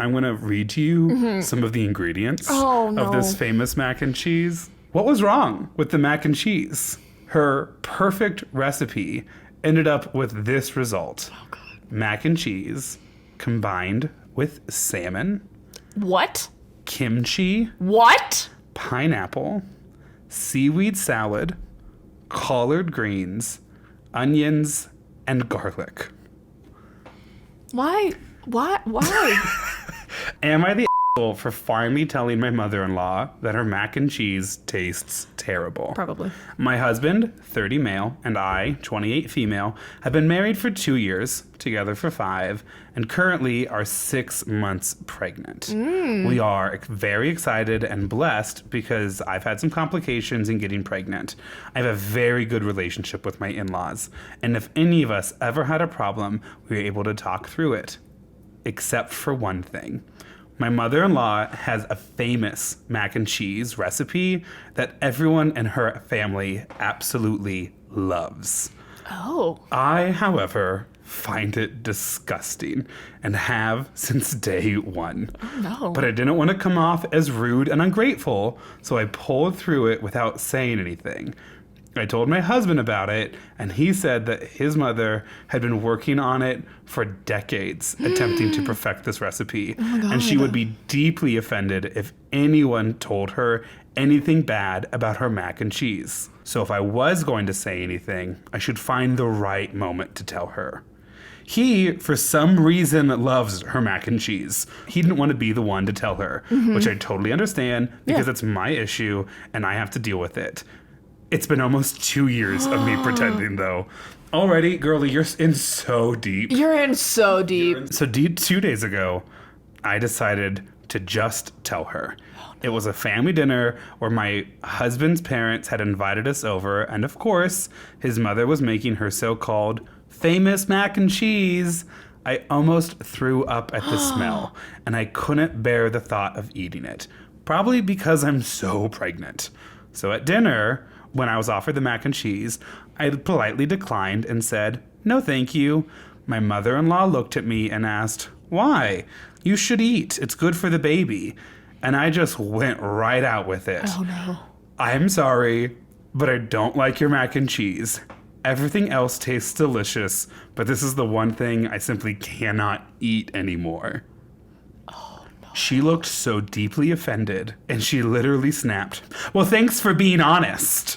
I'm going to read to you some of the ingredients of this famous mac and cheese. What was wrong with the mac and cheese? Her perfect recipe ended up with this result. Oh, God. Mac and cheese combined with salmon. What? Kimchi. What? Pineapple. Seaweed salad. Collard greens. Onions. And garlic. Why? Why? Am I the asshole for finally telling my mother-in-law that her mac and cheese tastes terrible? Probably. My husband, 30 male, and I, 28 female, have been married for 2 years, together for 5, and currently are 6 months pregnant. We are very excited and blessed because I've had some complications in getting pregnant. I have a very good relationship with my in-laws, and if any of us ever had a problem, we were able to talk through it. Except for one thing. My mother-in-law has a famous mac and cheese recipe that everyone in her family absolutely loves. Oh. I, however, find it disgusting and have since day one. Oh, no. But I didn't want to come off as rude and ungrateful, so I pulled through it without saying anything. I told my husband about it, and he said that his mother had been working on it for decades, attempting to perfect this recipe. Oh my God. And she would be deeply offended if anyone told her anything bad about her mac and cheese. So if I was going to say anything, I should find the right moment to tell her. He, for some reason, loves her mac and cheese. He didn't want to be the one to tell her, which I totally understand because it's my issue and I have to deal with it. It's been almost 2 years of me pretending, though. Already, girlie, you're in so deep. You're in so deep. So 2 days ago, I decided to just tell her. It was a family dinner where my husband's parents had invited us over, and of course, his mother was making her so-called famous mac and cheese. I almost threw up at the smell, and I couldn't bear the thought of eating it. Probably because I'm so pregnant. So at dinner, when I was offered the mac and cheese, I politely declined and said, "No, thank you." My mother-in-law looked at me and asked, "Why? You should eat. It's good for the baby." And I just went right out with it. Oh, no. "I'm sorry, but I don't like your mac and cheese. Everything else tastes delicious, but this is the one thing I simply cannot eat anymore." She looked so deeply offended, and she literally snapped, "Well, thanks for being honest."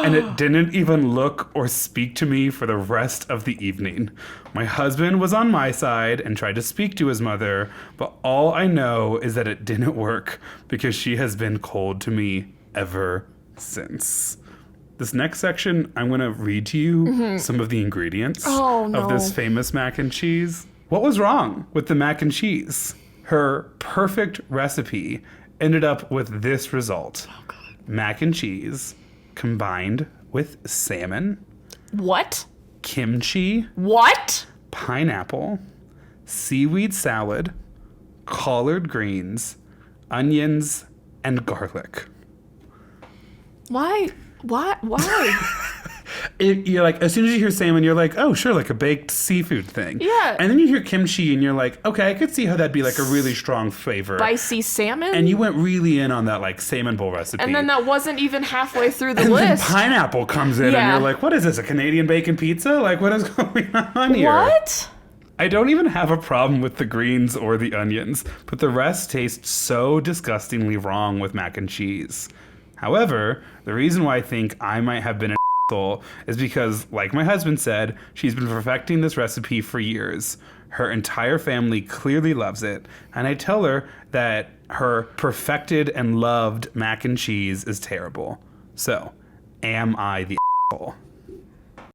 And it didn't even look or speak to me for the rest of the evening. My husband was on my side and tried to speak to his mother, but all I know is that it didn't work because she has been cold to me ever since. This next section, I'm going to read to you some of the ingredients of this famous mac and cheese. What was wrong with the mac and cheese? Her perfect recipe ended up with this result. Oh, God. Mac and cheese combined with salmon. What? Kimchi. What? Pineapple. Seaweed salad. Collard greens. Onions. And garlic. Why? Why? You're like, as soon as you hear salmon, you're like, oh, sure, like a baked seafood thing. Yeah. And then you hear kimchi and you're like, okay, I could see how that'd be like a really strong flavor. Spicy salmon? And you went really in on that like salmon bowl recipe. And then that wasn't even halfway through the and list. Then pineapple comes in and you're like, what is this, a Canadian bacon pizza? Like, what is going on here? What? I don't even have a problem with the greens or the onions, but the rest tastes so disgustingly wrong with mac and cheese. However, the reason why I think I might have been an asshole is because, like my husband said, she's been perfecting this recipe for years. Her entire family clearly loves it, and I tell her that her perfected and loved mac and cheese is terrible. So, am I the asshole?